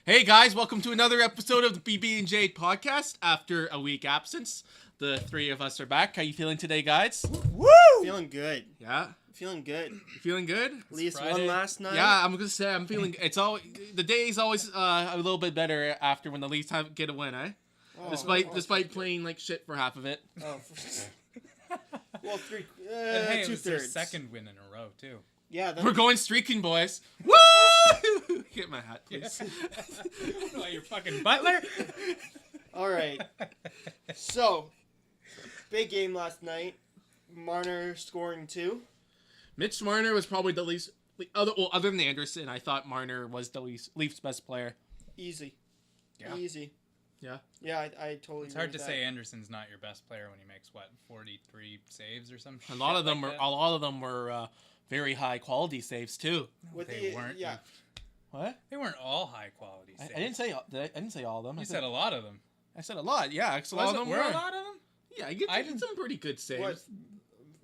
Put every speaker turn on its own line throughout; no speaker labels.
Hey guys, welcome to another episode of the BB&J podcast. After a week absence, the three of us are back. How you feeling today, guys?
Woo! Feeling good.
Yeah?
Feeling good.
You feeling good?
At least
Friday.
one last night.
Yeah, I'm gonna say I'm feeling. The day is always a little bit better after when the Leafs get a win, eh?
Oh,
Despite playing like shit for half of it.
Oh, well, three.
And hey, it was their
2/3.
second win in a row too.
Yeah.
We're going streaking, boys. Woo! Get my hat, please.
What, you're fucking Butler?
All right. So, big game last night. Marner scoring 2.
Mitch Marner was probably the least. Other than Andersen, I thought Marner was the Leafs' best player.
Easy.
Yeah.
Easy.
Yeah.
Yeah, I totally.
It's
agree
hard to
with
say
that.
Anderson's not your best player when he makes 43 saves or some shit.
A lot of them
like
were very high quality saves too.
With
They
the,
weren't.
Yeah.
What?
They weren't all high quality saves.
I didn't say all of them.
You said a lot of them.
I said a lot. Yeah, a lot of them
Were
were.
a lot of them?
Yeah,
I
you
didn't-
did some pretty good saves.
What?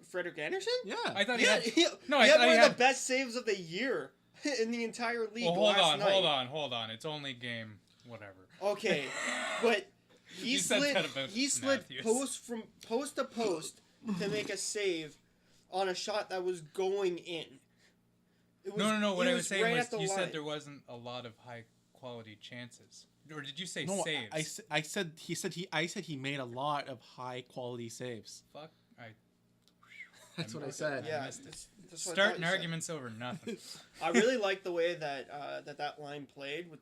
Frederick Anderson?
Yeah.
I thought
Yeah,
he had. No,
he
I
had
thought
one
he
of
had.
the best saves of the year in the entire league.
Well, hold
last
on,
night.
hold on. It's only game whatever.
Okay, but he
You said
slid.
that about
He slid
Matthews.
from post to post to make a save on a shot that was going in. It was,
No. What
it
I was saying
right
was
at the
you
line.
said there wasn't a lot of high quality chances, or did you say
No,
saves?
I said he made a lot of high quality saves.
Fuck.
That's what I
Okay.
said.
Yeah,
missed it.
that's what I thought
Starting
you said.
arguments over nothing.
I really like the way that that line played with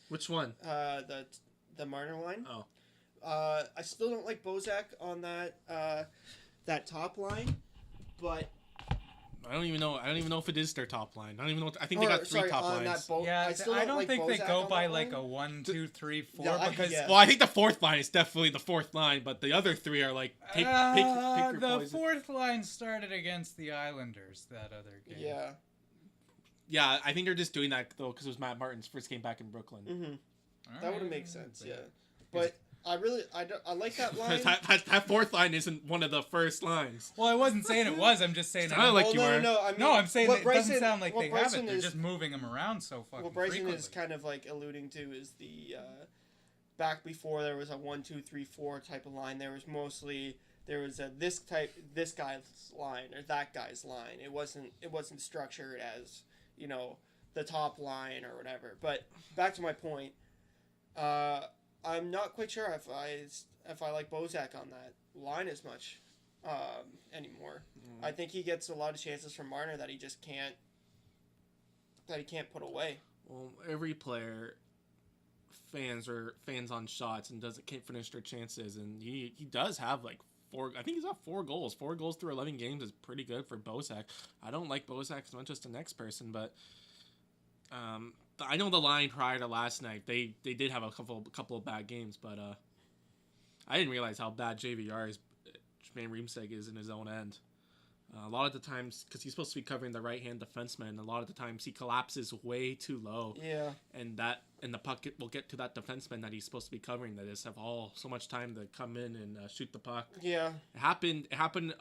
Which one?
the Marner line.
Oh.
I still don't like Bozak on that top line, but
I don't even know if it is their top line. I don't even know. I think they got three top
on
lines.
Yeah,
I still
I don't
like
think they
Bozak
go
on
by
that
like
line.
a 1, 2, 3, 4
Yeah,
because
yeah.
Well, I think the fourth line is definitely the fourth line, but the other three are like pick your
the
poison.
fourth line started against the Islanders that other game.
Yeah.
Yeah, I think they're just doing that though because it was Matt Martin's first game back in Brooklyn.
Mm-hmm. That would make sense. Yeah. But I like that line.
that fourth line isn't one of the first lines.
Well, I wasn't saying it was. I'm just saying.
Sounded like you were.
No. I mean,
No, I'm saying
what
that it doesn't
Bryson-
sound like
what
they have
Bryson
it. They're
is-
just moving them around so fucking
What Bryson
frequently.
is kind of like alluding to is the back before there was a 1, 2, 3, 4 type of line. There was a this guy's line or that guy's line. It wasn't structured as the top line or whatever. But back to my point, I'm not quite sure if I like Bozak on that line as much anymore. I think he gets a lot of chances from Marner that he just can't put away.
Well, every player fans on shots and can't finish their chances, and he does have like 4. I think he's got 4 goals. 4 goals through 11 games is pretty good for Bozak. I don't like Bozak as much as the next person, but I know the line prior to last night. They did have a couple of bad games, but I didn't realize how bad JVR's Jermaine Riemsdyk is in his own end. A lot of the times, because he's supposed to be covering the right-hand defenseman, a lot of the times he collapses way too low.
Yeah.
And the puck will get to that defenseman that he's supposed to be covering. That just have so much time to come in and shoot the puck.
Yeah.
It happened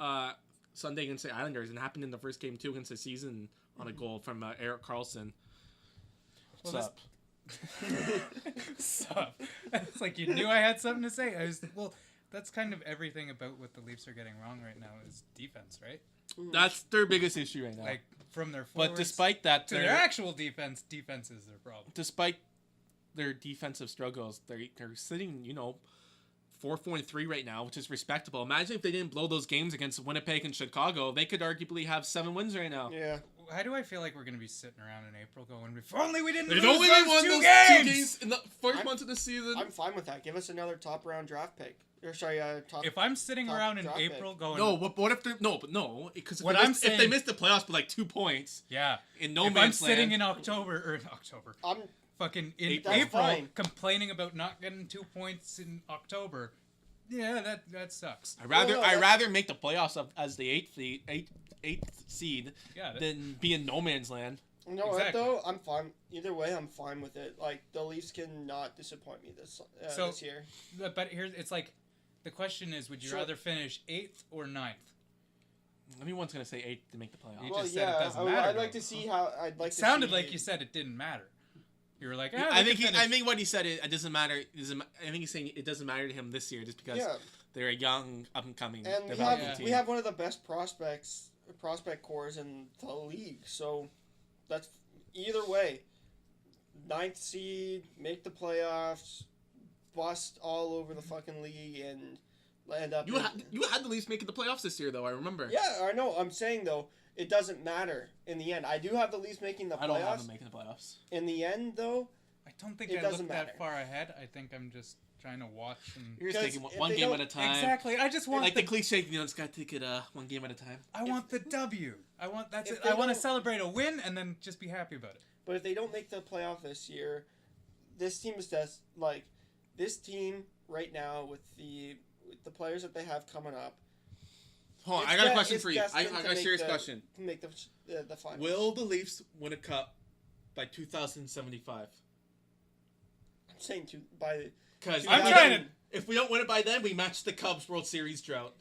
Sunday against the Islanders, and it happened in the first game too against the season on a goal from Erik Karlsson. What's up?
Sup? It's like you knew I had something to say. That's kind of everything about what the Leafs are getting wrong right now is defense, right?
That's their biggest issue right now.
Like from their forwards
but despite that,
to their actual defense is their problem.
Despite their defensive struggles, they're sitting 4-4-3 right now, which is respectable. Imagine if they didn't blow those games against Winnipeg and Chicago, they could arguably have 7 wins right now.
Yeah.
How do I feel like we're going to be sitting around in April going, if only we didn't
If
lose
only
those
we won
two
those
games!
2 games in the first months of the season.
I'm fine with that. Give us another top round draft pick. Or top.
If I'm sitting
top
around in
draft
April
pick.
going...
No, what if they're... No, because if they missed the playoffs by like 2 points...
Yeah.
In no
if
man's
I'm sitting
land...
in October...
I'm
fucking in
April.
April
Fine.
complaining about not getting 2 points in October. Yeah, that sucks.
I'd rather make the playoffs as the eighth seed than be in no man's land.
You know
Exactly.
what though? I'm fine. Either way, I'm fine with it. Like the Leafs cannot disappoint me this year.
But here's it's like the question is: would you rather finish 8th or 9th?
Everyone's gonna say 8 to make the playoffs.
You just said it doesn't matter,
I'd like
though.
to see how. I'd like.
It
to
sounded
see,
like you said it didn't matter. You were like,
I think what he said is it doesn't matter. I think he's saying it doesn't matter to him this year just because they're a young, up and coming developing team.
We have one of the best prospect cores in the league. So that's either way. 9th seed, make the playoffs, bust all over the fucking league, and end up.
You had the Leafs making the playoffs this year, though. I remember.
Yeah, I know. I'm saying though, it doesn't matter in the end. I do have the Leafs making the playoffs.
I don't have them making the playoffs.
In the end, though,
I don't think
it
I
doesn't
look
matter.
that far ahead. I think I'm just trying to watch and.
You're just taking one game at a time.
Exactly. I just want
like the cliche. Just gotta take it one game at a time.
I want the W. I want it. I want to celebrate a win and then just be happy about it.
But if they don't make the playoff this year, this team is just like this team right now with the players that they have coming up.
Hold on, I got a question for you. I got a serious question.
To make the finals.
Will the Leafs win a cup by 2075?
I'm saying by.
Because if we don't win it by then, we match the Cubs World Series drought.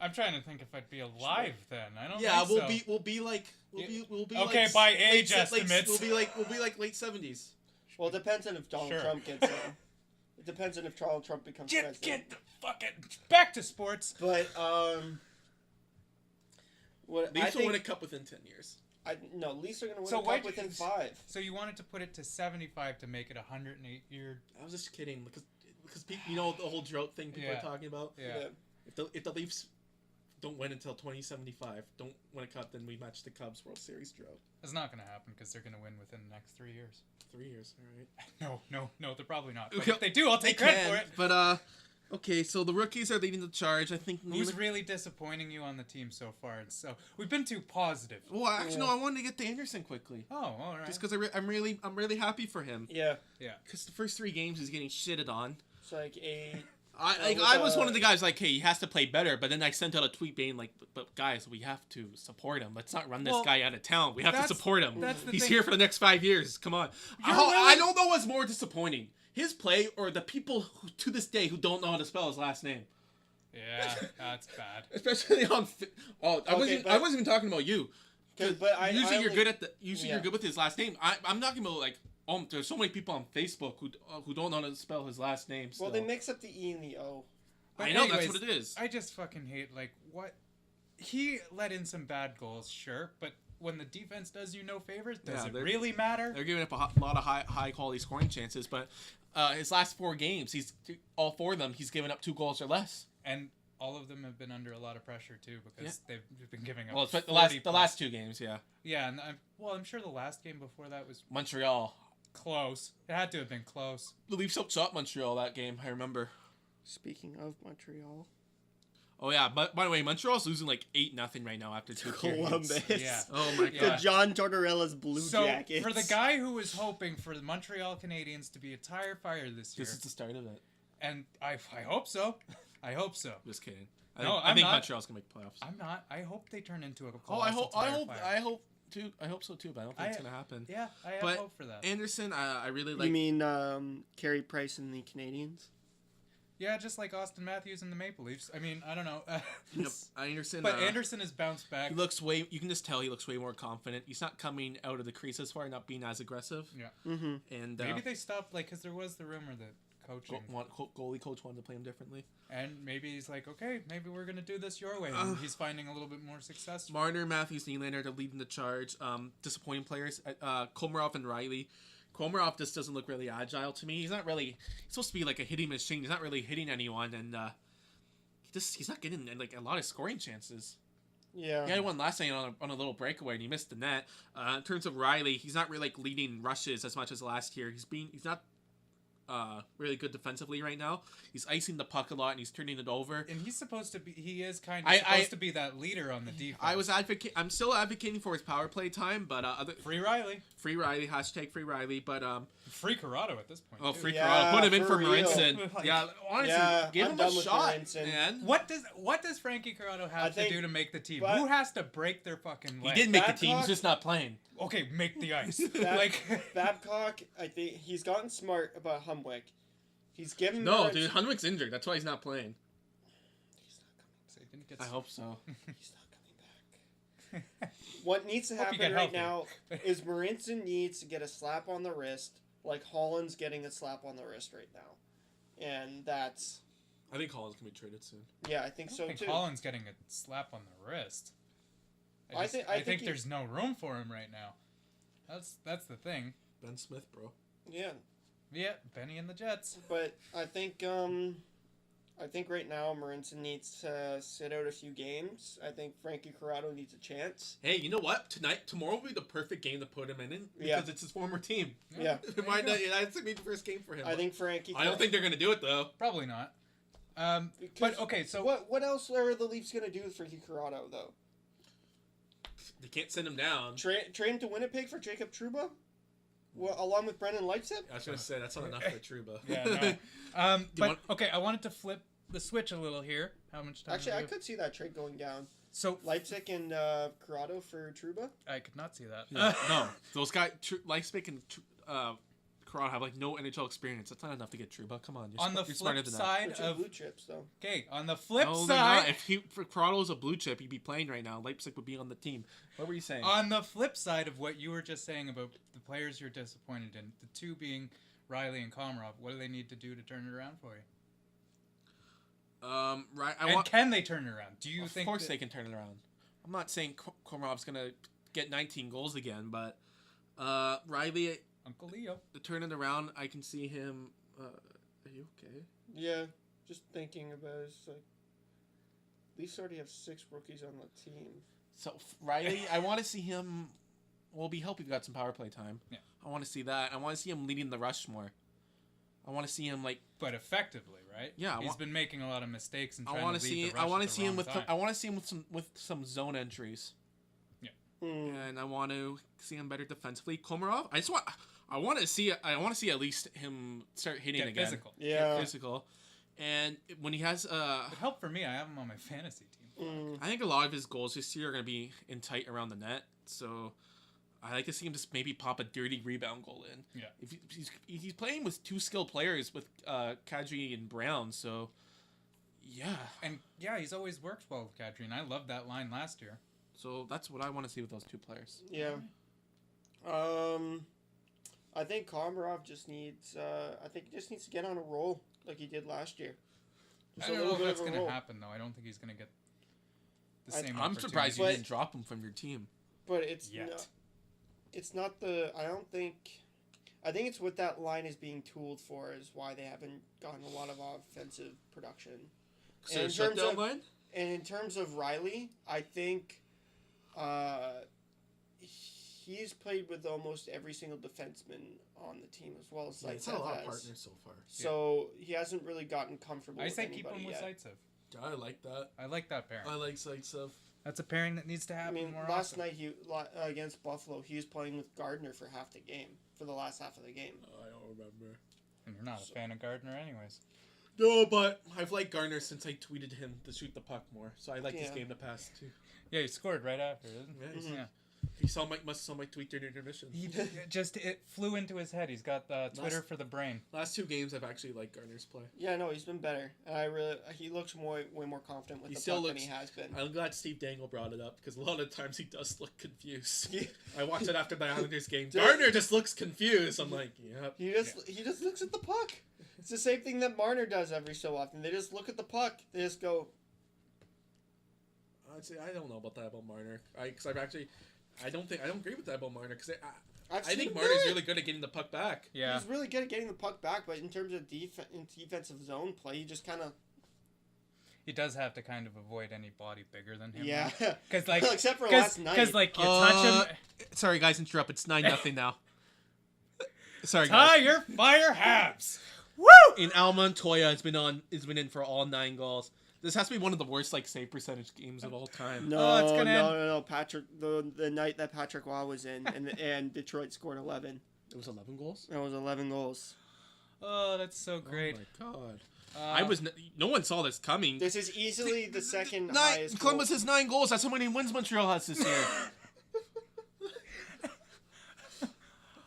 I'm trying to think if I'd be alive then. I don't.
Yeah,
think
we'll be like
okay
like,
by age estimates.
We'll be like late 70s.
Well, it depends on if Donald Trump gets in. It depends on if Donald Trump becomes president.
Get the fucking back to sports.
But
Leafs will win a cup within 10 years.
Leafs are going to win a cup within 5.
So you wanted to put it to 75 to make it 108 year.
I was just kidding because people, you know the whole drought thing people are talking about.
Yeah.
If the Leafs don't win until 2075, don't win a cup, then we match the Cubs World Series drought.
That's not going to happen because they're going to win within the next 3 years.
3 years, all right.
No, they're probably not. But if they do, I'll take credit for it.
But okay, so the rookies are leading the charge. I think.
Who's really disappointing you on the team so far? So we've been too positive.
Well, actually, no. I wanted to get to Andersen quickly.
Oh, all right.
Just because I'm really happy for him.
Yeah.
Because the first 3 games he's getting shitted on.
It's like
I was one of the guys like, hey, he has to play better. But then I sent out a tweet being like, but guys, we have to support him. Let's not run this guy out of town. We have to support him. He's here for the next 5 years. Come on. I don't know what's more disappointing. His play or the people who, to this day who don't know how to spell his last name.
Yeah, that's bad.
Especially on. I wasn't even talking about you. Usually you're good with his last name. I'm talking about like. There's so many people on Facebook who don't know how to spell his last name. Still.
Well, they mix up the E and the O.
But
I know, anyways, that's what it is.
I just fucking hate what he let in some bad goals, sure, but when the defense does you no favors, does it really matter?
They're giving up a lot of high quality scoring chances, but his last 4 games, all 4 of them, he's given up 2 goals or less,
and all of them have been under a lot of pressure too because they've been giving up.
Well, the last 2 games, yeah.
Yeah, and I'm sure the last game before that was
Montreal.
Close. It had to have been close.
The Leafs outshot Montreal that game, I remember.
Speaking of Montreal.
Oh, yeah. But by the way, Montreal's losing like 8-0 right now after 2
Columbus.
Yeah.
Oh, my God.
The John Tortorella's Blue Jackets.
For the guy who was hoping for the Montreal Canadiens to be a tire fire this year.
This is the start of it.
And I hope so. I hope so.
Just kidding.
I think
Montreal's going to make playoffs.
I'm not. I hope they turn into a
colossal
tire fire.
I hope so too, but I don't think it's gonna happen.
Yeah, I have hope for that.
Andersen, I really like.
You mean Carey Price and the Canadiens?
Yeah, just like Austin Matthews and the Maple Leafs. I mean, I don't know.
Andersen.
But Andersen has bounced back.
He looks you can just tell he looks way more confident. He's not coming out of the crease as far, not being as aggressive.
Yeah.
Mm-hmm.
And
maybe they stopped because there was the rumor that
goalie coach wanted to play him differently.
And maybe he's like, okay, maybe we're gonna do this your way. And he's finding a little bit more success.
Marner, Matthews, Nylander are leading the charge. Disappointing players, Komarov and Riley. Komarov just doesn't look really agile to me. He's supposed to be like a hitting machine. He's not really hitting anyone, and he's not getting like a lot of scoring chances.
Yeah.
He had one last night on a little breakaway, and he missed the net. In terms of Riley, he's not really like leading rushes as much as last year. He's not really good defensively right now. He's icing the puck a lot and he's turning it over.
And he's supposed to be. He is kind of supposed to be that leader on the defense. I'm still advocating for his power play time, but free Riley.
Free Riley. # free Riley. But
free Corrado at this point.
Oh, free Corrado. Put him in for Marinson. Yeah, honestly, give him a shot, man.
What does Frankie Corrado have to do to make the team? Who has to break their fucking leg?
He did make the team. He's just not playing.
Okay, make the ice.
Babcock, I think he's gotten smart about Humwick. He's giving
dude, Hunwick's injured. That's why he's not playing.
He's not coming.
I hope so.
He's not coming back. What needs to happen right now is Marinson needs to get a slap on the wrist Like Holland's getting a slap on the wrist right now, and that's
I think Holland's gonna be traded soon.
yeah, I think
I
so
think
too.
Holland's getting a slap on the wrist.
I think
there's no room for him right now. That's the thing.
Ben Smith, bro.
Yeah,
Yeah, Benny and the Jets.
but I think right now Marinson needs to sit out a few games. I think Frankie Corrado needs a chance.
Hey, you know what? Tomorrow will be the perfect game to put him in because
Yeah.
it's his former team.
Yeah.
Why not? That's gonna be the first game for him.
I think Frankie.
I don't think they're gonna do it though.
Probably not.
Because
But okay, so
what else are the Leafs gonna do with Frankie Corrado though?
They can't send him down.
Trade him to Winnipeg for Jacob Trouba, well, along with Brendan Leipzig.
I was gonna say that's not enough for Trouba.
Yeah, no. But okay, I wanted to flip the switch a little here. How much time?
Actually,
do we
I
have?
could see that trade going down.
So
Leipzig and Corrado for Trouba.
I could not see that.
Yeah, no, those guys, Leipzig and Corrado have like no NHL experience. That's not enough to get Trouba. Come on,
On the
you're smarter
flip
than that.
side
Which are
of
blue chips though.
okay, on the flip
No, they're not.
side,
If Corrado was a blue chip, he'd be playing right now. Leipzig would be on the team. What were you saying?
on the flip side of what you were just saying about the players you're disappointed in, the two being Riley and Komarov, what do they need to do to turn it around for you?
Right.
Can they turn it around? Do you think?
Of course they can turn it around. I'm not saying Komarov's gonna get 19 goals again, but Riley,
Uncle Leo.
to turn it around, I can see him. Are you okay?
Yeah, just thinking about it, it's like Leafs already have 6 rookies on the team.
So Riley, I want to see him. Well, it'll be help if you got some power play time.
Yeah.
I want to see that. I want to see him leading the rush more. I want to see him like.
But effectively, right?
Yeah,
He's been making a lot of mistakes and
I
trying
want
to
to
lead
see.
the rush
I want
at
to
the
see him
wrong
with.
time.
I want to see him with some zone entries.
Mm.
And I want to see him better defensively. Komarov, I want to see at least him start hitting
Get
again.
physical.
Yeah.
Get physical. And when he has
It helped for me. I have him on my fantasy team.
Mm.
I think a lot of his goals this year are going to be in tight around the net. So I like to see him just maybe pop a dirty rebound goal in.
Yeah.
If he's playing with 2 skilled players with Kadri and Brown, so yeah.
And yeah, he's always worked well with Kadri, and I loved that line last year.
So that's what I want to see with those 2 players.
Yeah. I think Komarov just needs. I think he just needs to get on a roll like he did last year. Just
I
a
don't know
little
if
bit
that's
of a
going
roll.
to happen, though. I don't think he's going to get the
I-
same
I'm surprised you
But-
didn't drop him from your team.
But it's
Yet.
not. It's not the. I don't think. I think it's what that line is being tooled for is why they haven't gotten a lot of offensive production.
So
in
shut
terms
down
of-
line?
And in terms of Riley, I think he's played with almost every single defenseman on the team as well as
It's
Zaitsev
not a lot of
has.
partners so far.
So he hasn't really gotten comfortable.
I
with
say keep
anybody
him with
yet.
Zaitsev.
I like that.
I like that pairing.
I like Zaitsev.
That's a pairing that needs to
I
happen
mean,
more
last
often.
night against Buffalo, he was playing with Gardner for half the game, for the last half of the game.
I don't remember.
And you're not a fan of Gardner anyways.
No, but I've liked Garner since I tweeted him to shoot the puck more. So I like his
Yeah.
game to pass too.
Yeah, he scored right after, didn't he?
Yeah, he's-
Mhm.
Yeah.
He must saw my tweet during intermission.
It flew into his head. He's got Twitter
Last-
for the brain.
Last 2 games, I've actually liked Garner's play.
Yeah, no, he's been better. He looks way more confident with
He
the
still
puck than
looks-
he has been.
I'm glad Steve Dangle brought it up because a lot of times he does look confused.
Yeah.
I watched it after the Islanders game.
Dude.
Garner just looks confused. I'm like, yep.
He just looks at the puck. It's the same thing that Marner does every so often. They just look at the puck. They just go.
I'd say I don't know about that about Marner. I don't agree with that about Marner because I think Marner's really good at getting the puck back.
Yeah.
He's really good at getting the puck back, but in terms of defensive zone play, he just kind of
He does have to kind of avoid any body bigger than him.
yeah.
Because like,
Except for last night.
Because like you touch him.
Sorry guys, interrupt. It's 9-0 now. Sorry
Tie
guys.
your fire, Habs. Woo!
In Al Montoya has been in for all 9 goals. This has to be one of the worst save percentage games of all time.
No,
Oh, it's gonna
no. Patrick, the night that Patrick Waugh was in, and Detroit scored 11.
It was 11 goals.
That was 11 goals.
Oh, that's so great.
Oh my god. No one saw this coming.
This is easily the second highest.
Columbus has 9 goals. That's how many wins Montreal has this year.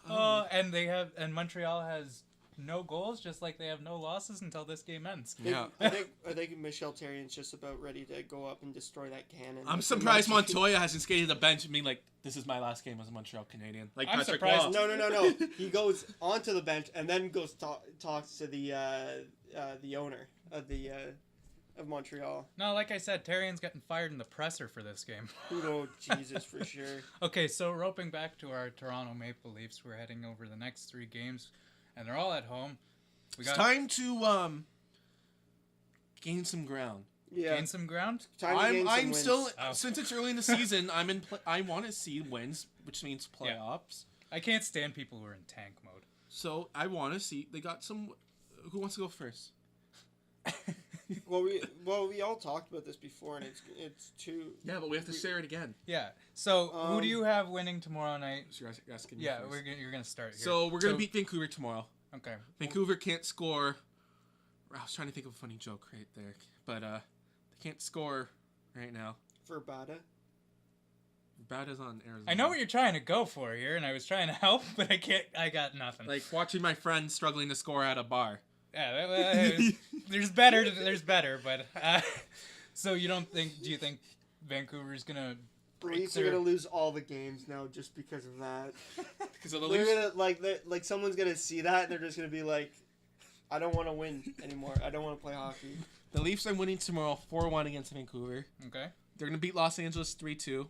And Montreal has no goals, just like they have no losses until this game ends.
Yeah.
I think Michel Therrien's just about ready to go up and destroy that cannon.
I'm surprised Montoya hasn't skated the bench and being like, "This is my last game as a Montreal Canadian." Like
I'm
Patrick
surprised-
Waugh.
No. He goes onto the bench and then goes talks to the owner of Montreal.
No, like I said, Terrian's getting fired in the presser for this game.
Oh, Jesus, for sure.
Okay, so roping back to our Toronto Maple Leafs, we're heading over the next 3 games, and they're all at home. We
It's
got
time to gain some ground.
Yeah.
gain some ground.
Time to gain some
I'm
wins.
still
Oh.
since it's early in the season. I want to see wins, which means
Yeah.
playoffs.
I can't stand people who are in tank mode.
So I want to see they got some. Who wants to go first?
Well, we all talked about this before, and it's too.
Yeah, but we have to share it again.
Yeah. So who do you have winning tomorrow night?
So you're asking me
Yeah,
first.
you're gonna start here.
So we're gonna beat Vancouver tomorrow.
Okay.
Vancouver can't score. I was trying to think of a funny joke right there, but they can't score right now.
Verbata.
Bada's on Arizona.
I know what you're trying to go for here, and I was trying to help, but I can't. I got nothing.
Like watching my friend struggling to score at a bar.
Yeah, there's better, but so you don't think? Do you think Vancouver's gonna break
Leafs are
their?
gonna lose all the games now just because of that.
Because of the
They're
Leafs.
gonna like someone's gonna see that and they're just gonna be like, I don't want to win anymore. I don't want to play hockey.
The Leafs are winning tomorrow 4-1 against Vancouver.
Okay.
They're gonna beat Los Angeles 3-2.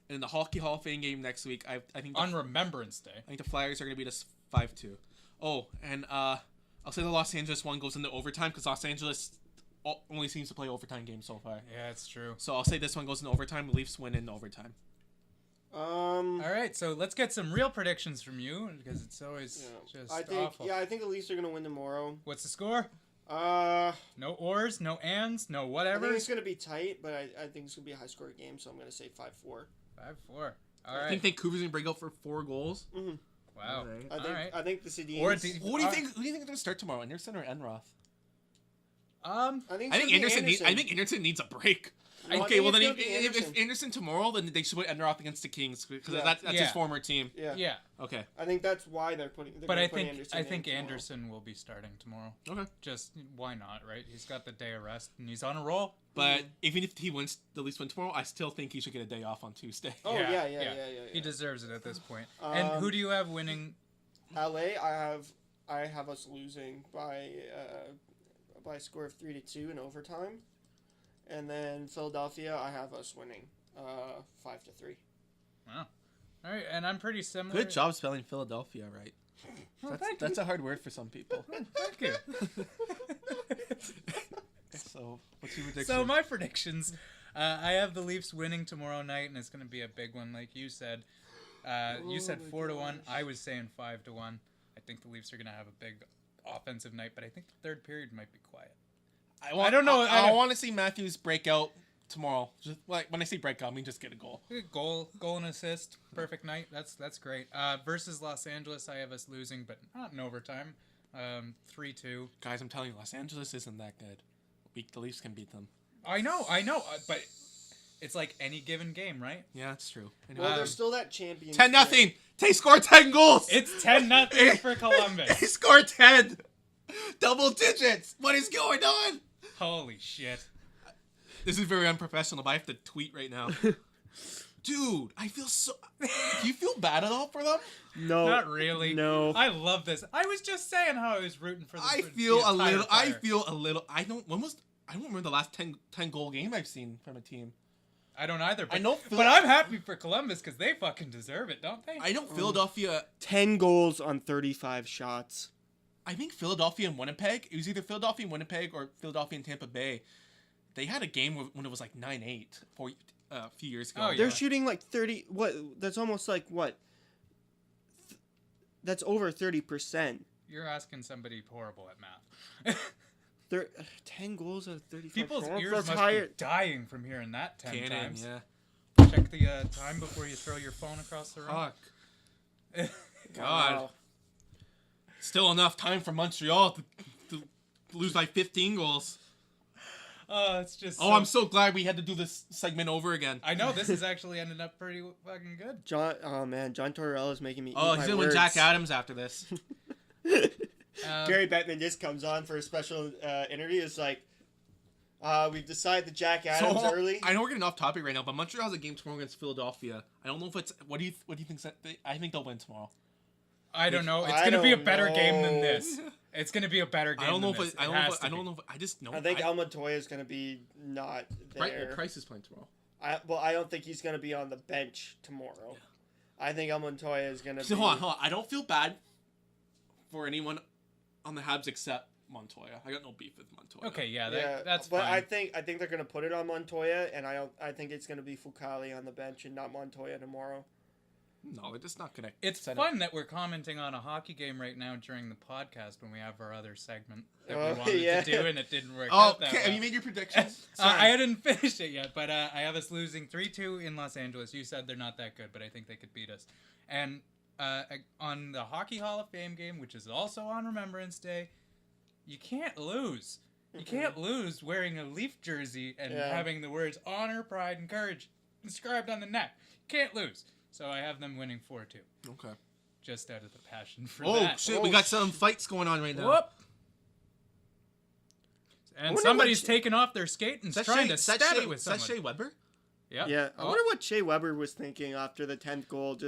And in the Hockey Hall of Fame game next week, I think
On Remembrance Day.
I think the Flyers are gonna beat us 5-2. Oh, and I'll say the Los Angeles one goes into overtime because Los Angeles only seems to play overtime games so far.
Yeah, it's true.
So I'll say this one goes into overtime. The Leafs win in overtime.
All right, so let's get some real predictions from you because it's always just
I think
awful.
I think the Leafs are gonna win tomorrow.
What's the score?
I
No ors, no ands, no
think
whatever.
it's gonna be tight, but I think it's gonna be a high scoring game, so I'm gonna say 5-4.
5-4. All
I
right.
think Vancouver's gonna break out for 4 goals.
Wow.
Alright.
I think
All right.
I think the Sedins.
Or the-
Who do you think? Who do you think they're gonna start tomorrow? Andersen or Enroth?
Um,
I think
I
it's
think
gonna be
Anderson. I think Anderson needs a break.
No, I
Okay,
think
well
it's
then
gonna be
if
Anderson.
Anderson tomorrow, then they should put Enroth against the Kings because
Yeah.
that's
Yeah.
his former team.
Yeah.
yeah,
Okay.
I think that's why they're putting.
but
gonna
I
put
think
Anderson
I
in
think
tomorrow.
Anderson will be starting tomorrow.
Okay.
Just why not, right? He's got the day of rest and he's on a roll.
But even if he wins, the Leafs win tomorrow, I still think he should get a day off on Tuesday.
Oh yeah.
He deserves it at this point. And who do you have winning?
LA, I have us losing by a score of 3-2 in overtime, and then Philadelphia, I have us winning 5-3.
Wow. All right, and I'm pretty similar.
Good job spelling Philadelphia right.
Oh, thank you.
That's a hard word for some people.
Thank you.
So, what's your prediction?
So my predictions, I have the Leafs winning tomorrow night, and it's going to be a big one, like you said. You said 4-1. I was saying 5-1. I think the Leafs are going to have a big offensive night, but I think the third period might be quiet.
I
don't know.
I want to see Matthews break out tomorrow. Just like when I say break out, I mean just get a goal.
Goal and assist, perfect night. That's great. Versus Los Angeles, I have us losing, but not in overtime. 3-2.
Guys, I'm telling you, Los Angeles isn't that good. The Leafs can beat them.
I know, but it's like any given game, right?
Yeah, that's true.
Well, there's still that champion.
10-0. They scored 10 goals.
It's 10-0 for
They
Columbus.
scored 10. Double digits. What is going on?
Holy shit.
This is very unprofessional, but I have to tweet right now. Dude, I feel so... Do you feel bad at all for them?
No,
Not really.
No.
I love this. I was just saying how I was rooting for the
I
the
feel a
entire
little... I
Fire.
feel a little... I don't remember the last 10 goal game I've seen from a team.
I don't either. But,
I know
but I'm happy for Columbus because they fucking deserve it, don't they?
I know Philadelphia...
10 goals on 35 shots.
I think Philadelphia and Winnipeg... It was either Philadelphia and Winnipeg or Philadelphia and Tampa Bay. They had a game when it was like 9-8 a few years ago.
Oh, yeah.
They're shooting like 30. What? That's almost like what? That's over 30%.
You're asking somebody horrible at math.
They're 10 goals out of 35
People's
shots.
ears
That's
must
higher.
be dying from hearing that 10
Cannon,
times.
yeah.
Check the time before you throw your phone across the room.
Fuck. God.
Wow.
Still enough time for Montreal to lose by 15 goals.
Oh, it's just.
Oh, I'm so glad we had to do this segment over again.
I know this has actually ended up pretty fucking good.
John Tortorella is making me.
Oh,
eat
he's
my
gonna win
words.
Jack Adams after this.
Gary Bettman just comes on for a special interview. It's like, we've decided to Jack Adams early.
I know we're getting off topic right now, but Montreal has a game tomorrow against Philadelphia. I don't know if it's. What do you think? I think they'll win tomorrow.
I don't know. It's going to be a better game than this. It's going to be a better game. I don't know if I don't know. I just know.
I think El Montoya is going to be not there.
Price is playing tomorrow.
I don't think he's going to be on the bench tomorrow. Yeah. I think El Montoya is going to be...
Hold on. I don't feel bad for anyone on the Habs except Montoya. I got no beef with Montoya.
Okay, that's
but
fine.
I think they're going to put it on Montoya, and I think it's going to be Fucale on the bench and not Montoya tomorrow.
No, they're just not going to...
It's fun that we're commenting on a hockey game right now during the podcast when we have our other segment that we wanted to do, and it didn't work out that well.
Have you made your predictions?
I didn't finish it yet, but I have us losing 3-2 in Los Angeles. You said they're not that good, but I think they could beat us. And on the Hockey Hall of Fame game, which is also on Remembrance Day, you can't lose. You can't lose wearing a Leaf jersey and having the words honor, pride, and courage inscribed on the neck. You can't lose. So I have them winning 4-2.
Okay.
Just out of the passion for
that.
that.
Shit, we got some fights going on right now.
Whoop. And somebody's taking off their skate and trying to stab it with someone.
Is that Shea Weber?
Yep.
Yeah. I wonder what Shea Weber was thinking after the 10th goal.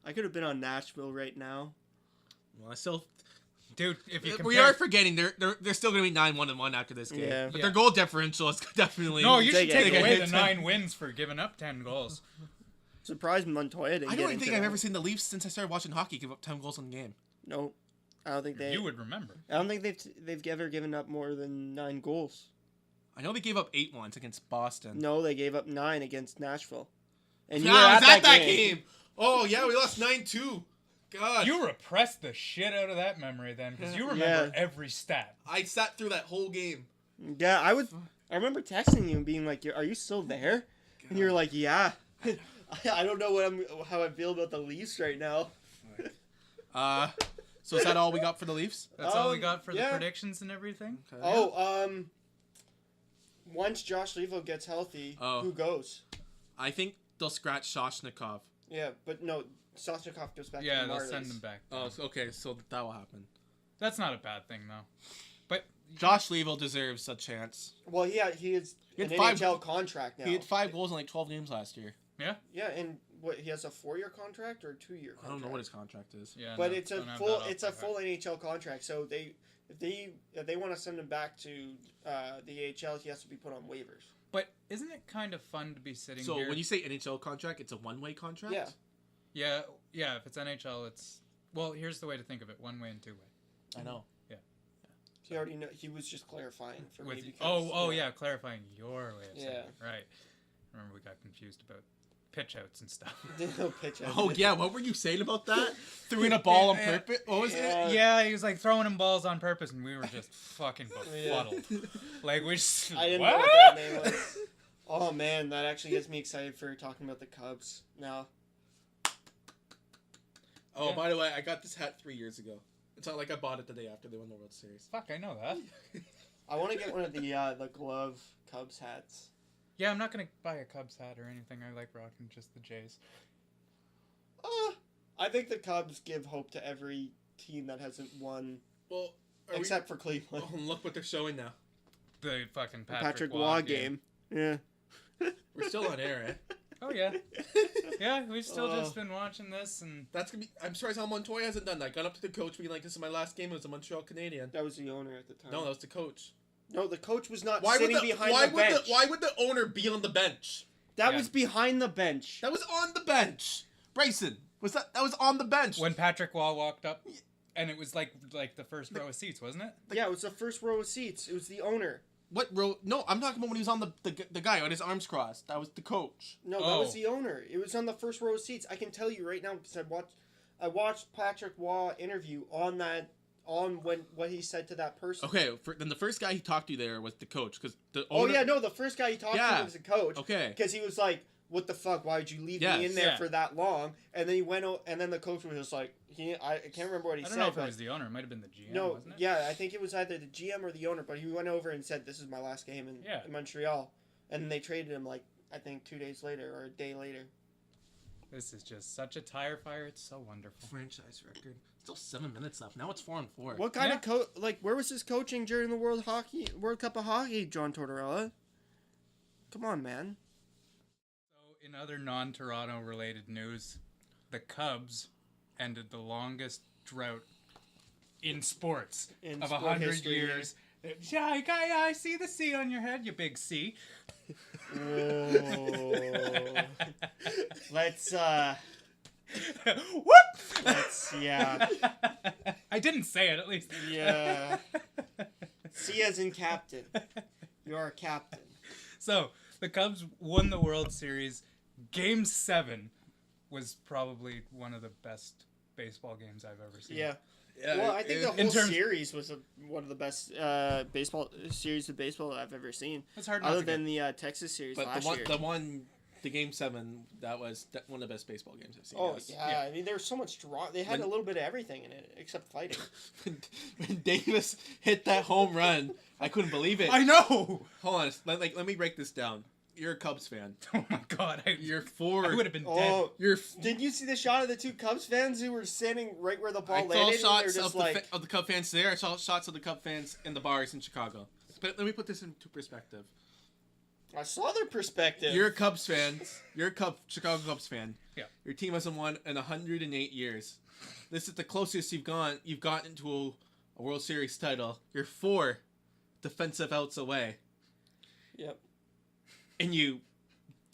I could have been on Nashville right now.
Well, I still...
Dude, if you compare...
We are forgetting they're still going to be 9-1-1 after this game.
Yeah.
But their goal differential is definitely...
No, you should take away the 9 wins for giving up 10 goals.
Surprised Montoya didn't.
I don't think I've ever seen the Leafs since I started watching hockey give up 10 goals in a game.
No, I don't think they.
You would remember.
I don't think they've ever given up more than 9 goals.
I know they gave up 8 once against Boston.
No, they gave up 9 against Nashville. And
you were at that game. Oh yeah, we lost 9-2. God.
You repressed the shit out of that memory then, because you remember every stat.
I sat through that whole game.
Yeah, I remember texting you and being like, "Are you still there?" God. And you're like, "Yeah." I don't know how I feel about the Leafs right now.
So is that all we got for the Leafs?
That's all we got for the predictions and everything?
Okay. Once Josh Leivo gets healthy, who goes?
I think they'll scratch Soshnikov.
Yeah, but no, Soshnikov goes back to the
Marlies.
Yeah,
they'll send him back.
Oh, okay, so that will happen.
That's not a bad thing, though. But
Josh Leivo deserves a chance.
Well, he is an NHL contract now.
He had 5 goals in like 12 games last year.
Yeah.
Yeah, and what, he has a 4-year contract or a 2-year contract?
I don't know what his contract is.
Yeah,
but it's a full NHL contract. So if they want to send him back to the AHL, he has to be put on waivers.
But isn't it kind of fun to be sitting
here?
So
when you say NHL contract, it's a one-way contract?
Yeah.
Yeah, if it's NHL, it's... Well, here's the way to think of it. 1-way and 2-way.
I know.
Yeah.
He already know. He was just clarifying for me.
Because, clarifying your way of saying it. Right. Remember, we got confused about pitch outs and stuff.
No pitch outs.
Oh, yeah. What were you saying about that? Threw in a ball on purpose? What was it?
Yeah, he was like throwing him balls on purpose, and we were just fucking befuddled. Like, we just...
I didn't know what that name was. Oh, man. That actually gets me excited for talking about the Cubs now.
Oh, by the way, I got this hat 3 years ago. It's not like I bought it the day after they won the World Series.
Fuck, I know that.
I want to get one of the glove Cubs hats.
Yeah, I'm not going to buy a Cubs hat or anything. I like rocking just the Jays.
I think the Cubs give hope to every team that hasn't won.
Well,
except for Cleveland.
Oh, look what they're showing now.
The fucking
Patrick Waugh game. Yeah.
We're still on air, eh?
Oh, yeah. Yeah, we've still just been watching this, and...
That's gonna be... I'm surprised how Montoya hasn't done that. Got up to the coach being like, this is my last game as a Montreal Canadian.
That was the owner at the time.
No, that was the coach.
No, the coach was not sitting behind the bench.
Why would the owner be on the bench?
That was behind the bench.
That was on the bench. Bryson, that was on the bench.
When Patrick Waugh walked up, and it was like the first row of seats, wasn't it?
Yeah, it was the first row of seats. It was the owner.
What row? No, I'm talking about when he was on the guy with his arms crossed. That was the coach.
No, that was the owner. It was on the first row of seats. I can tell you right now because I watched Patrick Waugh interview on what he said to that person.
Okay, then the first guy he talked to there was the coach because the owner...
Oh yeah, no, the first guy he talked to was the coach.
Okay,
because he was like, "What the fuck? Why would you leave me in there for that long?" And then he went, and then the coach was just like, I can't remember what he said.
I don't know if it was the owner. It might have been the GM.
No,
wasn't it?
Yeah, I think it was either the GM or the owner. But he went over and said, "This is my last game in Montreal," and they traded him like I think 2 days later or a day later.
This is just such a tire fire. It's so wonderful.
Franchise record. Still 7 minutes left. Now it's 4-4.
What kind of where was his coaching during the World Cup of Hockey, John Tortorella? Come on, man.
So, in other non-Toronto related news, the Cubs ended the longest drought in sports of 100 years. Yeah, I see the C on your head, you big C.
Let's
Whoop!
yeah.
I didn't say it, at least.
Yeah. C as in captain. You're a captain.
So, the Cubs won the World Series. Game 7 was probably one of the best baseball games I've ever seen.
Yeah. Well, I think the whole series was one of the best baseball series of baseball I've ever seen.
It's hard not
other
to
than the Texas series
But
last year.
the Game 7, that was one of the best baseball games I've seen.
Oh,
yes.
yeah. I mean, there was so much draw. They had a little bit of everything in it, except fighting.
When Davis hit that home run, I couldn't believe it.
I know!
Hold on. Let me break this down. You're a Cubs fan.
Oh my god. I would have been dead.
Did you see the shot of the two Cubs fans who were standing right where the ball
I
landed?
saw shots of the Cub fans there. I saw shots of the Cub fans in the bars in Chicago. But let me put this into perspective.
I saw their perspective.
You're a Cubs fan. You're a Chicago Cubs fan.
Yeah.
Your team hasn't won in 108 years. This is the closest you've gotten to a World Series title. You're 4 defensive outs away.
Yep.
And you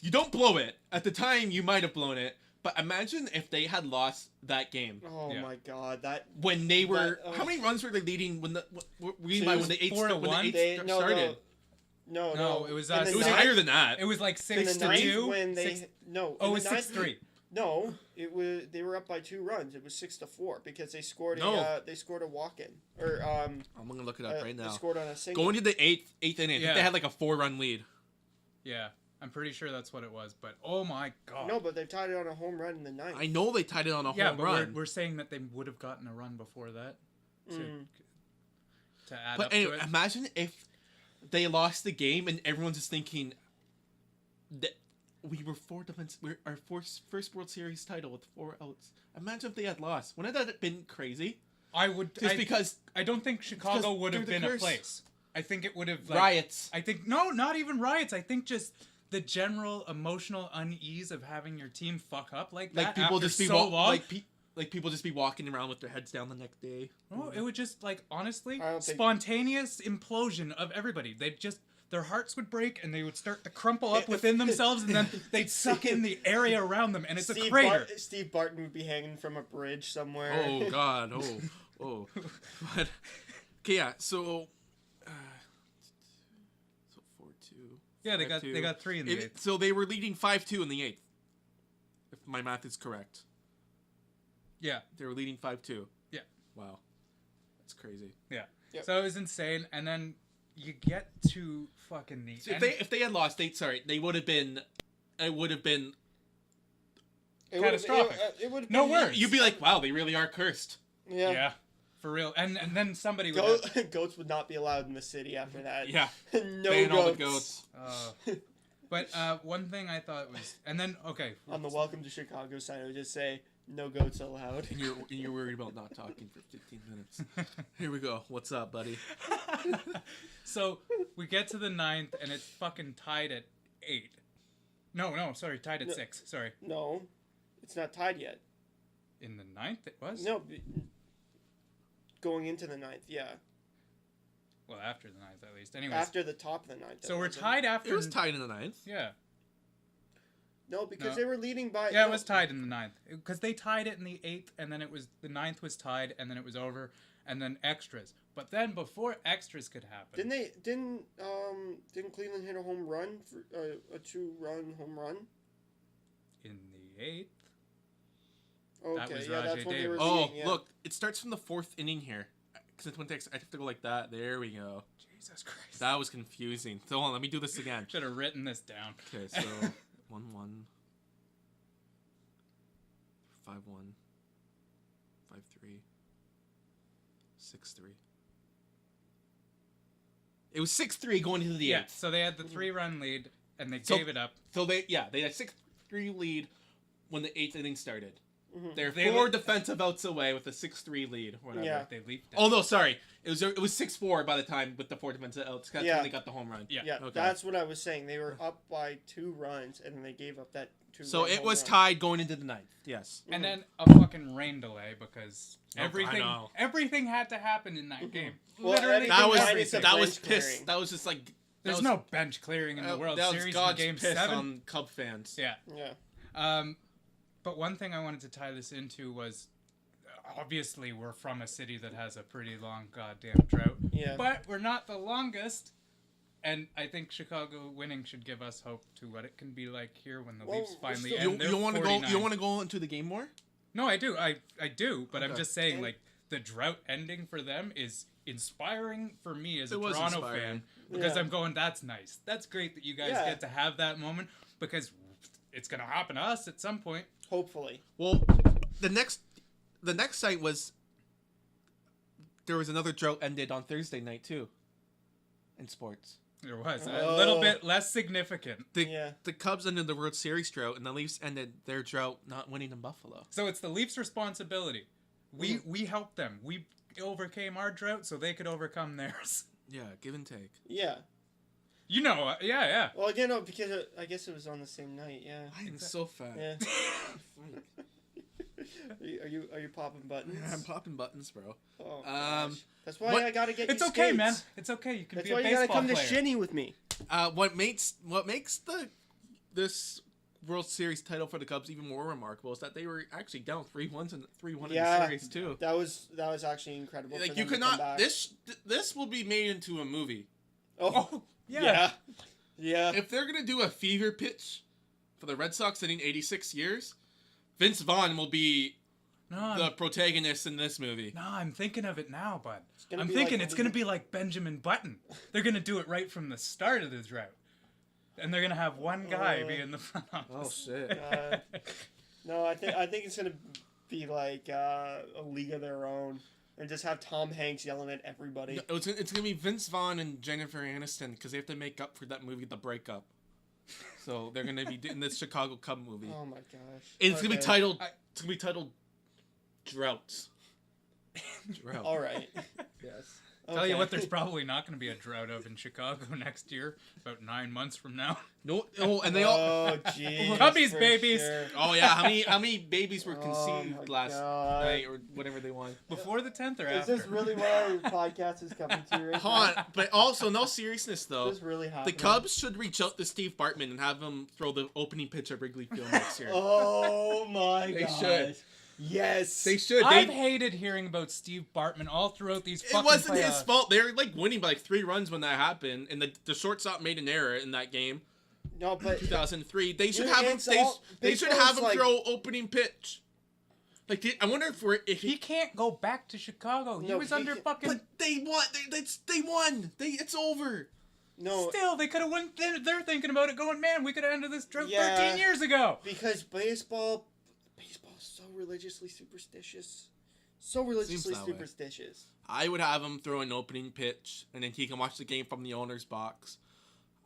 don't blow it. At the time, you might have blown it. But imagine if they had lost that game.
Oh my god,
when they were how many runs were they leading when the when the eighth started?
No,
it was
it was higher than that.
It was like 6-2
when they
it was 6-3.
No, it was they were up by 2 runs. It was 6-4 because they scored a walk-in or
I'm gonna look it up right now.
They scored on a single.
Going to the eighth inning,
yeah.
They had like a 4-run lead.
Yeah, I'm pretty sure that's what it was. But oh my god!
No, but they tied it on a home run in the 9th.
I know they tied it on a home run.
We're saying that they would have gotten a run before that to add
but
up
anyway,
to it.
imagine if they lost the game and everyone's just thinking that we were 4 defense. We're our first World Series title with 4 outs. Imagine if they had lost. Wouldn't that have been crazy?
Because I don't think Chicago would have been a place. I think it would have
riots.
I think not even riots. I think just the general emotional unease of having your team fuck up like that.
People
after
just be
so long.
people just be walking around with their heads down the next day.
Oh, it would just honestly spontaneous implosion of everybody. Their hearts would break and they would start to crumple up within themselves, and then they'd suck in the area around them, and it's a crater.
Steve Barton would be hanging from a bridge somewhere.
Oh God! Oh. But okay, yeah. So 4-2.
Yeah, they got 3 in the 8th.
So they were leading 5-2 in the 8th. If my math is correct.
Yeah,
they were leading 5-2.
Yeah.
Wow, that's crazy.
Yeah.
Yep.
So it was insane, and then you get to fucking the
end. If they had lost, they would have been. It would have been
catastrophic.
It would have
no words.
You'd be like, wow, they really are cursed.
Yeah.
Yeah. For real. And then somebody would
goats would not be allowed in the city after that.
Yeah.
No
ban
goats.
all the goats.
But one thing I thought was, and then okay.
On the Welcome to Chicago sign, it would just say no goats allowed.
And you're worried about not talking for 15 minutes. Here we go. What's up, buddy?
So we get to the 9th and it's fucking tied at 8. No, sorry, tied at 6. Sorry.
No, it's not tied yet.
In the 9th it was?
No. Going into the 9th, yeah.
Well, after the 9th at least. Anyways.
After the top of the 9th.
So we're tied after.
It was tied in the 9th.
Yeah.
No, because they were leading by.
Yeah, it was tied in the 9th because they tied it in the 8th, and then the 9th was tied, and then it was over, and then extras. But then before extras could happen,
didn't Cleveland hit a home run for a 2-run home run
in the 8th?
Okay,
that was
yeah,
Rajay
that's when
Davis.
they were
Oh,
leading,
look, it starts from the 4th inning here. Because it went to I have to go like that. There we go.
Jesus Christ,
that was confusing. So hold on, let me do this again.
Should have written this down.
Okay, so 1-1, 5-1, 5-3, 6-3. It was 6-3 going into the 8th.
Yeah, so they had the 3-run lead, and they gave it up.
So they had 6-3 lead when the 8th inning started.
Mhm.
They're
They
4
le-
defensive outs away with a 6-3 lead. Whatever.
Yeah.
They leaped.
Oh no, sorry. It was 6-4 by the time with the 4 defensive outs. That's
Yeah.
when they got the home run.
Yeah.
Yeah,
Okay.
that's what I was saying. They were up by 2 runs, and then they gave up that 2.
So it
home
was
run.
tied going into the 9th. Yes.
And then a fucking rain delay because
Oh, I know.
everything had to happen in that game.
Well,
Literally,
That was
everything.
that was
Bench
piss.
clearing.
That was just like
there's
that was,
no bench clearing in the World
that was
Series
God's
in Game
piss
7.
on Cub fans.
Yeah.
Yeah.
But one thing I wanted to tie this into was, obviously we're from a city that has a pretty long goddamn drought.
Yeah.
But we're not the longest. And I think Chicago winning should give us hope to what it can be like here when the
Well,
Leafs
we're
finally
still-
end
You
their
want to go?
49.
You want to go into the game more?
No, I do. I do. But I'm
Okay.
just saying,
And-
like, the drought ending for them is inspiring for me as a
It was
Toronto
inspiring.
fan. Because
Yeah.
I'm going, that's nice. That's great that you guys
Yeah.
get to have that moment. Because it's going to happen to us at some point.
Hopefully.
Well, the next site was there was another drought ended on Thursday night too. In sports,
There was a
Oh.
little bit less significant.
Yeah.
the Cubs ended the World Series drought, and the Leafs ended their drought not winning in Buffalo.
So it's the Leafs' responsibility. We helped them. We overcame our drought so they could overcome theirs.
Yeah, give and take.
Yeah.
You know, yeah.
Well, again, no, because I guess it was on the same night. Yeah.
I'm so fat.
Yeah. Are you popping buttons?
I'm popping buttons, bro.
Oh,
Um,
gosh. That's why
what-
I gotta get.
It's
you
okay,
skates.
man. It's okay. You can
That's
be
why
a
you gotta
baseball
come to
player.
shinny with me.
What makes this World Series title for the Cubs even more remarkable is that they were actually down 3-1 in
Yeah.
the series too.
That was actually incredible.
Like
for
you
them
could
to come
not.
back.
This will be made into a movie.
Oh,
Oh, yeah.
yeah.
If they're gonna do a fever pitch for the Red Sox hitting 86 years, Vince Vaughn will be
No,
the protagonist in this movie.
I'm thinking of it now, bud.
gonna
I'm
be
thinking
like-
it's going to be like Benjamin Button. They're going to do it right from the start of the drought. And they're going to have one guy be in the front office.
shit!
No, I think it's gonna be like a league of their own, and just have Tom Hanks yelling at everybody.
It's gonna be Vince Vaughn and Jennifer Aniston because they have to make up for that movie, The Breakup. So they're gonna be doing this Chicago Cub movie.
Oh my gosh!
And it's gonna be
Okay.
titled. It's gonna be titled Droughts. Drought.
All right.
Yes.
Tell you
Okay.
what, there's probably not going to be a drought of in Chicago next year, about 9 months from now.
No. Oh, and they all.
Oh jeez.
Cubbies,
for
babies.
sure.
Oh yeah. How many babies were
Oh,
conceived
my
last
God.
night or whatever they won?
Before the 10th or
Is
after?
this really what our podcast is coming to right
Hold
now?
on, but also no seriousness though.
Is this really
The
happening?
Cubs should reach out to Steve Bartman and have him throw the opening pitch at Wrigley Field next year.
Oh my
They
gosh.
should.
Yes.
They should.
I've hated hearing about Steve Bartman all throughout these fucking
It wasn't his
playoffs.
fault. They were like winning by like 3 runs when that happened, and the shortstop made an error in that game,
No, but
2003. They should
Yeah,
have him.
it's all-
They should
baseball's
have him
like-
throw opening pitch. Like I wonder if
He can't go back to Chicago. He
No,
was
he
under
can-
fucking...
But they won. They won. It's over.
no,
Still, they could have won. They're thinking about it going, man, we could have ended this drought
Yeah.
13 years ago.
because baseball's so religiously superstitious. So religiously
that way.
superstitious.
I would have him throw an opening pitch, and then he can watch the game from the owner's box.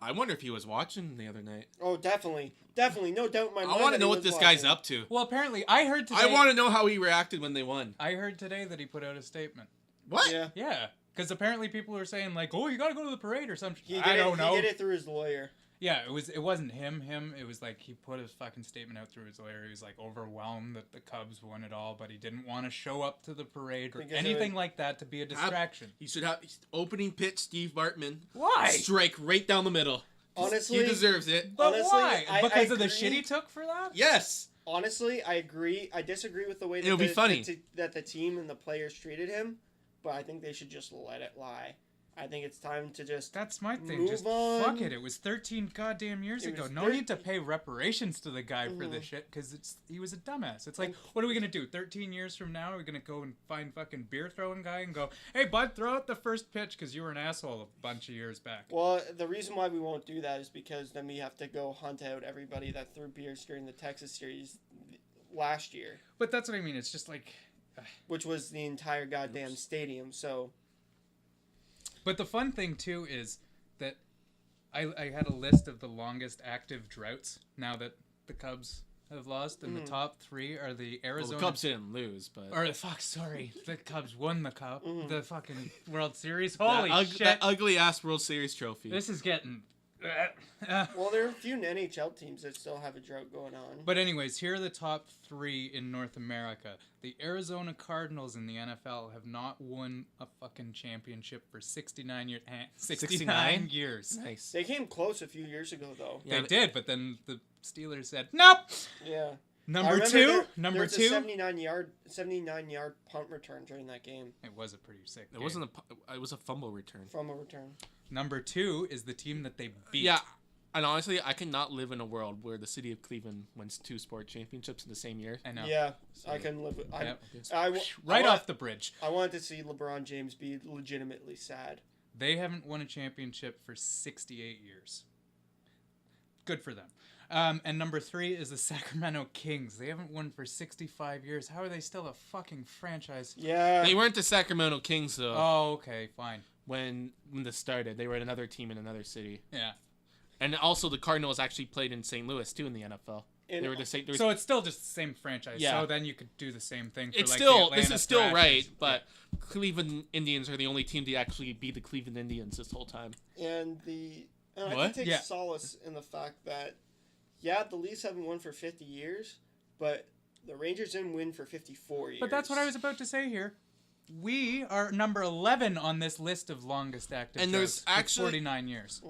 I wonder if he was watching the other night.
Oh, definitely, no doubt in my mind.
I want
that
to know
he
what
was
this guy's
watching.
up to.
Well, apparently, I heard today...
I want to know how he reacted when they won.
I heard today that he put out a statement.
What?
Yeah,
Yeah, because apparently people were saying, like, oh, you gotta go to the parade or something.
he did
I don't
it.
know.
He did it through his lawyer.
Yeah, it wasn't him. It was like he put his fucking statement out through his lawyer. He was like overwhelmed that the Cubs won it all, but he didn't want to show up to the parade or
Because it
anything
would-
like that to be a distraction.
He should have opening pitch. Steve Bartman.
Why?
Strike right down the middle.
Honestly,
He deserves it.
But
Honestly,
why?
I
Because of the
agree.
shit he took for that?
Yes.
honestly, I agree. I disagree with the way that
It'll be funny.
that the team and the players treated him, but I think they should just let it lie. I think it's time to just.
That's my thing.
Move
Just
on.
fuck it. It was 13 goddamn years
It
ago.
was
No need to pay reparations to the guy for this shit because he was a dumbass. It's like, what are we gonna do? 13 years from now, we're gonna go and find fucking beer throwing guy and go, hey bud, throw out the first pitch because you were an asshole a bunch of years back.
Well, the reason why we won't do that is because then we have to go hunt out everybody that threw beers during the Texas series last year,
But that's what I mean. It's just like.
which was the entire goddamn stadium. So
But the fun thing too is that I had a list of the longest active droughts now that the Cubs have lost, and the top 3 are the
Well,
Arizona.
the Cubs didn't lose, but
Sorry, the Cubs won the cup, the fucking World Series. Holy shit!
that ugly ass World Series trophy.
This is getting.
Well, there are a few NHL teams that still have a drought going on.
But anyways, here are the top 3 in North America. The Arizona Cardinals in the NFL have not won a fucking championship for 69 years. 69 years.
Nice.
They came close a few years ago, though.
Yeah,
They did, but then the Steelers said, nope!
Yeah.
Number 2?
There was a 79-yard punt return during that game.
It was a pretty sick
It
game.
wasn't it was a fumble return.
From a return.
Number 2 is the team that they beat.
Yeah, and honestly, I cannot live in a world where the city of Cleveland wins 2 sport championships in the same year.
I know.
Yeah, I can live with
Yep.
I
Off the bridge.
I wanted to see LeBron James be legitimately sad.
They haven't won a championship for 68 years. Good for them. And number 3 is the Sacramento Kings. They haven't won for 65 years. How are they still a fucking franchise?
Yeah.
They weren't the Sacramento Kings though.
Oh, okay, fine.
When this started, they were another team in another city.
Yeah.
And also, the Cardinals actually played in St. Louis too in the NFL.
And
They were the same.
So it's still just the same franchise.
Yeah.
So then you could do the same thing for
It's
like
still
the Atlanta
this is still
Thrashers.
right, but Cleveland Indians are the only team to actually be the Cleveland Indians this whole time.
And I
What?
can take
Yeah.
solace in the fact that, yeah, the Leafs haven't won for 50 years, but the Rangers didn't win for 54 years.
But that's what I was about to say here. We are number 11 on this list of longest active
And there's
droughts with
actually-
49 years.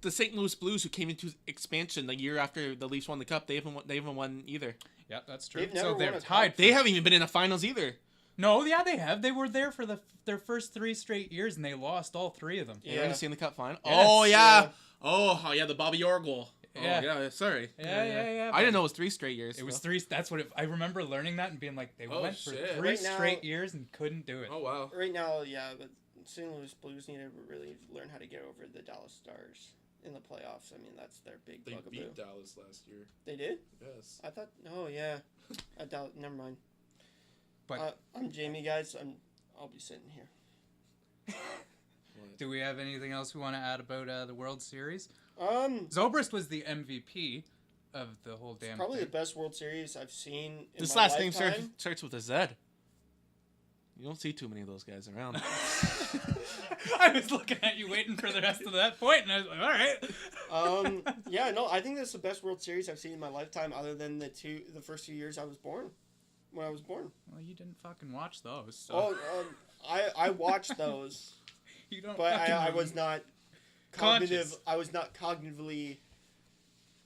The St. Louis Blues, who came into expansion the year after the Leafs won the cup, they haven't won either.
Yeah, that's true.
They've never
So
won
they're
a
tied.
cup.
They haven't even been in the finals either.
No, yeah, they have. They were there for their first 3 straight years, and they lost all 3 of them.
They were in
Yeah.
the Stanley Cup final.
Yes.
Oh yeah.
Yeah.
Oh yeah, the Bobby Orr goal.
Yeah.
Oh, yeah. Sorry.
Yeah.
I didn't know it was 3 straight years.
It was
so.
3. That's what I remember learning that and being like, they
Oh,
went for
shit.
3
Right now-
straight years and couldn't do it.
Oh wow.
Right now, yeah, but St. Louis Blues need to really learn how to get over the Dallas Stars in the playoffs. I mean, that's their big
They
bugaboo.
beat Dallas last year.
They did?
Yes.
I thought. Oh yeah. Never mind.
But
I'm Jamie, guys. I'll be sitting here.
do we have anything else we want to add about the World Series?
Um,
Zobrist was the MVP of the whole damn
probably the
thing.
best World Series I've seen in
This
my
last name
lifetime.
starts with a Z. You don't see too many of those guys around.
I was looking at you waiting for the rest of that point, and I was like, all right.
Yeah, no, I think this is the best World Series I've seen in my lifetime, other than the first 2 years I was born. When I was born.
Well, you didn't fucking watch those. So.
I watched those,
You don't
but
fucking
I was not
Conscious.
I was not cognitively.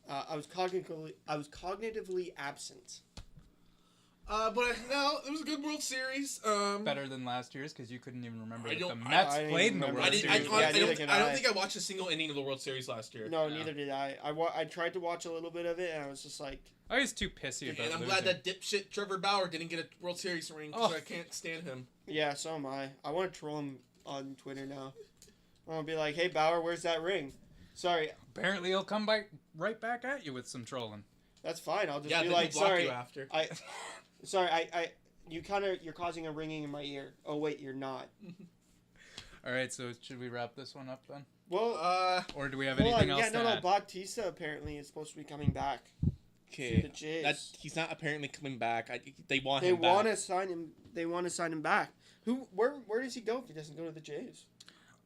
I was cognitively absent.
But no, it was a good World Series.
better than last year's because you couldn't even remember
I
that the
don't-
Mets
I didn't
played in the
remember.
World
I
Series.
neither can
don't
I.
think I watched a single inning of the World Series last year.
No,
Yeah.
neither did I. I tried to watch a little bit of it, and I was just like,
I was too pissy about
And I'm
losing.
glad that dipshit Trevor Bauer didn't get a World Series ring because
Oh.
I can't stand him.
yeah, so am I. I want to troll him on Twitter now. I want to be like, hey, Bauer, where's that ring? Sorry,
Apparently, he'll come right back at you with some trolling.
that's fine. I'll just
Yeah,
be
then
like,
he'll block
sorry,
you after.
you're causing a ringing in my ear. Oh wait, you're not.
All right, so should we wrap this one up then,
Well,
or do we have
hold
anything
on.
else
Yeah,
to
no,
add?
Bautista apparently is supposed to be coming back.
Okay,
The Jays.
that he's not apparently coming back. They want
They
him
want
back.
to sign him. They want to sign him back. Where does he go if he doesn't go to the Jays?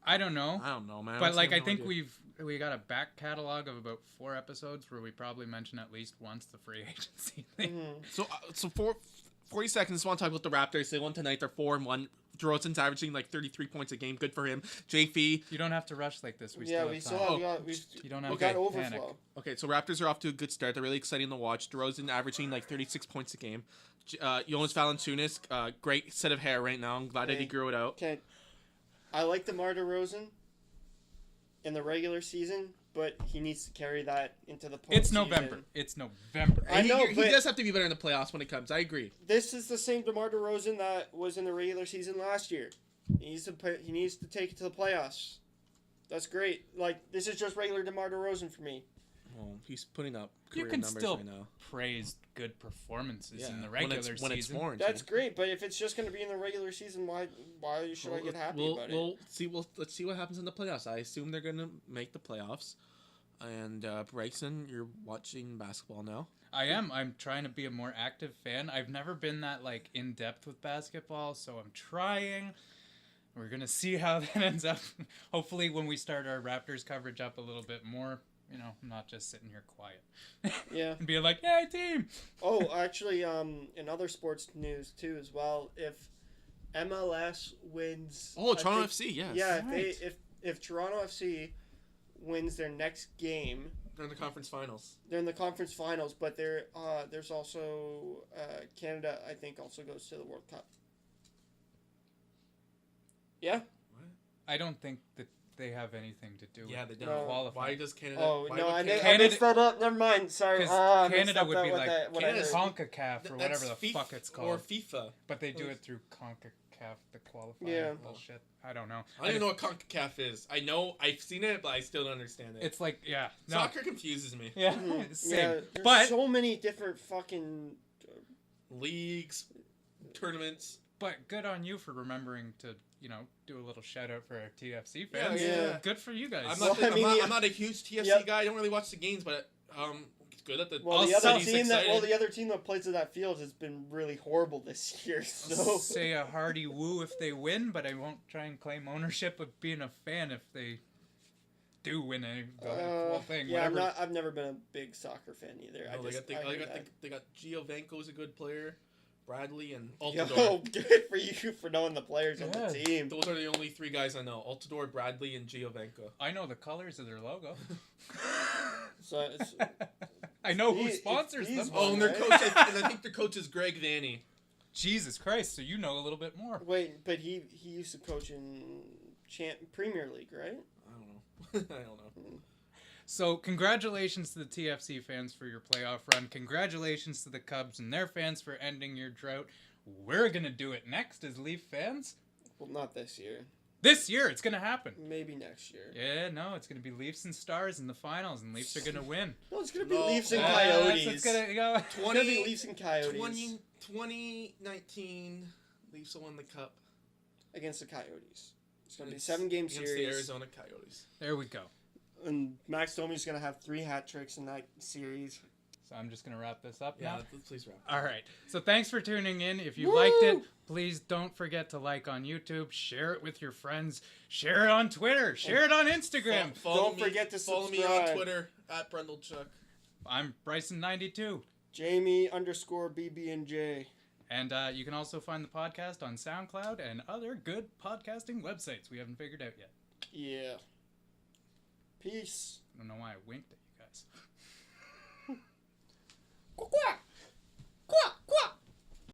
I don't know,
I don't know, man.
but like
I
I
have no
think
idea.
we got a back catalog of about 4 episodes where we probably mention at least once the free agency thing.
Mm-hmm.
So 40 seconds. I want to talk about the Raptors. They won tonight. They're 4-1. DeRozan's averaging like 33 points a game. Good for him. JP.
You don't have to rush like this. We
Yeah,
still
we
have
still
time.
have,
You don't
we
have
got
to
overflow.
panic.
Okay, so Raptors are off to a good start. They're really exciting to watch. DeRozan averaging like 36 points a game. Jonas Valanciunas, great set of hair right now. I'm glad that he
Hey.
grew it out.
Okay, I like DeMar DeRozan in the regular season, but he needs to carry that into the postseason.
It's November. It's November.
I know,
he
but-
does have to be better in the playoffs when it comes. I agree.
This is the same DeMar DeRozan that was in the regular season last year. He needs to take it to the playoffs. That's great. Like, this is just regular DeMar DeRozan for me.
Well, he's putting up
You
career
can
numbers
still
right now.
praise good performances in the
when
regular
it's, when it's
season.
warranted.
That's great, but if it's just going to be in the regular season, why should I get happy about it?
Let's see what happens in the playoffs. I assume they're gonna make the playoffs. And Bryson, you're watching basketball now.
I am. I'm trying to be a more active fan. I've never been that like in depth with basketball, so I'm trying. We're gonna see how that ends up. Hopefully, when we start our Raptors coverage up a little bit more, you know, I'm not just sitting here quiet.
Yeah.
And being like, "Yay, team!"
Oh, actually, in other sports news too as well, if MLS wins,
Oh,
I
Toronto
think-
FC, yes.
Yeah,
Right.
if Toronto FC wins their next game,
They're in the conference finals.
they're in the conference finals. But there's also Canada. I think also goes to the World Cup. Yeah.
I don't think that they have anything to do
Yeah,
with
they
No.
don't.
qualifying.
Why does Canada?
Oh
why
no,
would
I
Canada-
mixed that up. Never mind. Sorry.
Because
I mixed
Canada
up
would
that
be
with
like
that- what I
Canada's-
heard.
CONCACAF or whatever the
FIFA
fuck it's called.
Or FIFA.
But they do it through CONCACAF, the qualifying
Yeah.
bullshit. I don't know.
I don't even know what CONCACAF is. I know I've seen it, but I still don't understand it.
It's like, yeah. No.
Soccer confuses me.
Yeah,
Mhm.
same.
Yeah, there's
but
so many different fucking.
Leagues, tournaments.
but good on you for remembering to, you know, do a little shout out for our TFC fans.
Yeah.
Good for you guys.
I'm
Well,
not,
I mean,
I'm not a huge TFC
Yep.
guy. I don't really watch the games, but it's good at the.
Well,
I'll
the other
say
team that
excited.
the other team that plays at that field has been really horrible this year. So
Say a hearty woo if they win, but I won't try and claim ownership of being a fan if they do win the whole thing.
yeah,
Whatever.
I've never been a big soccer fan either.
No,
I heard
they got Giovenco's a good player. Bradley and
that.
Altidore.
Yo, good for you for knowing the players on
Yeah.
the team.
Those are the only three guys I know: Altidore, Bradley, and Giovenco.
I know the colors of their logo.
So it's,
I know who
He-
sponsors
he's
them.
one.
Oh, and their
right?
coach, and I think their coach is Greg Vanny.
Jesus Christ! So you know a little bit more.
wait, but he used to coach in Premier League, right?
I don't know. I don't know.
So congratulations to the TFC fans for your playoff run. Congratulations to the Cubs and their fans for ending your drought. We're gonna do it next as Leaf fans.
Well, not this year.
This year, it's gonna happen.
Maybe next year.
Yeah, no, it's gonna be Leafs and Stars in the finals, and Leafs are gonna win.
No, it's gonna be
No,
Leafs and
that's-
Coyotes.
It's gonna go.
It's gonna be Leafs and Coyotes
2019, Leafs will win the cup
against the Coyotes. It's gonna be a
It's
7-game
against
series.
the Arizona Coyotes.
There we go.
And Max Domi's gonna have 3 hat tricks in that series.
So I'm just gonna wrap this up
Yeah,
now.
please wrap.
All right. So thanks for tuning in. If you
Woo!
liked it, please don't forget to like on YouTube, share it with your friends, share it on Twitter, share it on Instagram.
Don't forget to
follow me
subscribe.
on Twitter at Brundlechuck.
I'm Bryson92.
Jamie_BB&J.
And you can also find the podcast on SoundCloud and other good podcasting websites we haven't figured out yet.
Yeah. Peace.
I don't know why I winked at you guys.